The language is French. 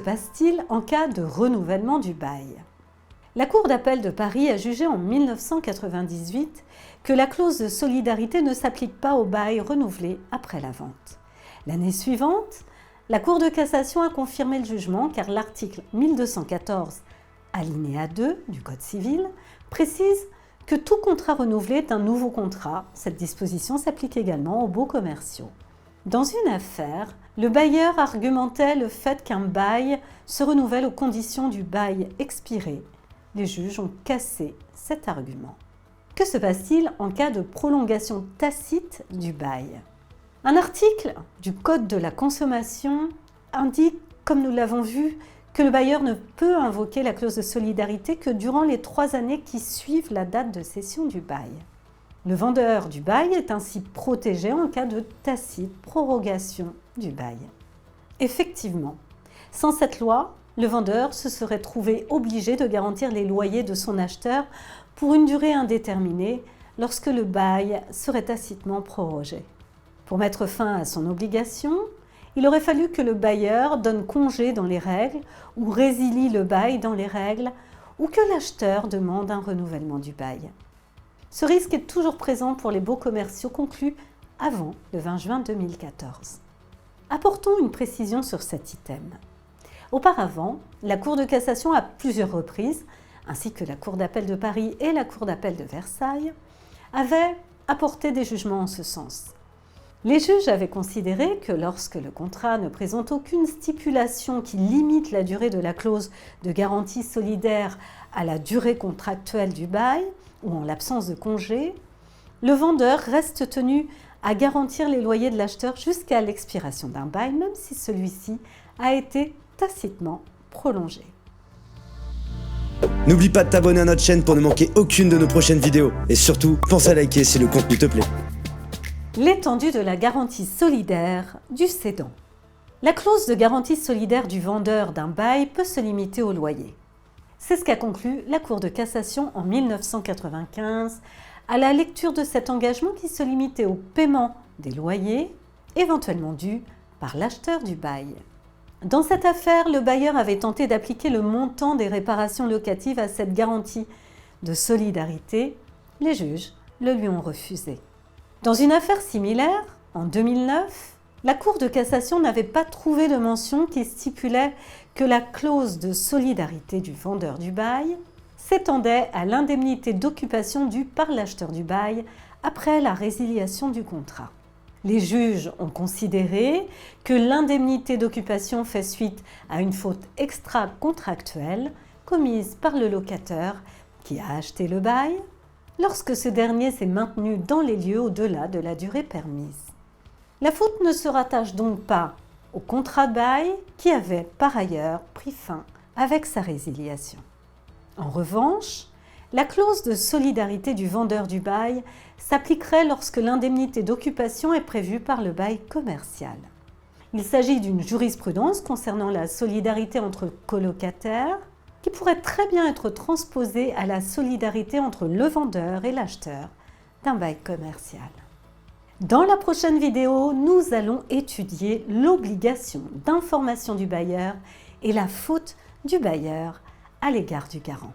passe-t-il en cas de renouvellement du bail? La Cour d'appel de Paris a jugé en 1998 que la clause de solidarité ne s'applique pas au bail renouvelé après la vente. L'année suivante, la Cour de cassation a confirmé le jugement car l'article 1214, alinéa 2 du Code civil, précise que tout contrat renouvelé est un nouveau contrat. Cette disposition s'applique également aux baux commerciaux. Dans une affaire, le bailleur argumentait le fait qu'un bail se renouvelle aux conditions du bail expiré. Les juges ont cassé cet argument. Que se passe-t-il en cas de prolongation tacite du bail? Un article du Code de la consommation indique, comme nous l'avons vu, que le bailleur ne peut invoquer la clause de solidarité que durant les 3 années qui suivent la date de cession du bail. Le vendeur du bail est ainsi protégé en cas de tacite prorogation du bail. Effectivement, sans cette loi, le vendeur se serait trouvé obligé de garantir les loyers de son acheteur pour une durée indéterminée lorsque le bail serait tacitement prorogé. Pour mettre fin à son obligation, il aurait fallu que le bailleur donne congé dans les règles ou résilie le bail dans les règles ou que l'acheteur demande un renouvellement du bail. Ce risque est toujours présent pour les baux commerciaux conclus avant le 20 juin 2014. Apportons une précision sur cet item. Auparavant, la Cour de cassation à plusieurs reprises, ainsi que la Cour d'appel de Paris et la Cour d'appel de Versailles, avaient apporté des jugements en ce sens. Les juges avaient considéré que lorsque le contrat ne présente aucune stipulation qui limite la durée de la clause de garantie solidaire à la durée contractuelle du bail ou en l'absence de congé, le vendeur reste tenu à garantir les loyers de l'acheteur jusqu'à l'expiration d'un bail, même si celui-ci a été tacitement prolongé. N'oublie pas de t'abonner à notre chaîne pour ne manquer aucune de nos prochaines vidéos. Et surtout, pense à liker si le contenu te plaît. L'étendue de la garantie solidaire du cédant. La clause de garantie solidaire du vendeur d'un bail peut se limiter au loyer. C'est ce qu'a conclu la Cour de cassation en 1995 à la lecture de cet engagement qui se limitait au paiement des loyers éventuellement dus par l'acheteur du bail. Dans cette affaire, le bailleur avait tenté d'appliquer le montant des réparations locatives à cette garantie de solidarité. Les juges le lui ont refusé. Dans une affaire similaire, en 2009, la Cour de cassation n'avait pas trouvé de mention qui stipulait que la clause de solidarité du vendeur du bail s'étendait à l'indemnité d'occupation due par l'acheteur du bail après la résiliation du contrat. Les juges ont considéré que l'indemnité d'occupation fait suite à une faute extra-contractuelle commise par le locataire qui a acheté le bail lorsque ce dernier s'est maintenu dans les lieux au-delà de la durée permise. La faute ne se rattache donc pas au contrat de bail qui avait par ailleurs pris fin avec sa résiliation. En revanche, la clause de solidarité du vendeur du bail s'appliquerait lorsque l'indemnité d'occupation est prévue par le bail commercial. Il s'agit d'une jurisprudence concernant la solidarité entre colocataires qui pourrait très bien être transposée à la solidarité entre le vendeur et l'acheteur d'un bail commercial. Dans la prochaine vidéo, nous allons étudier l'obligation d'information du bailleur et la faute du bailleur à l'égard du garant.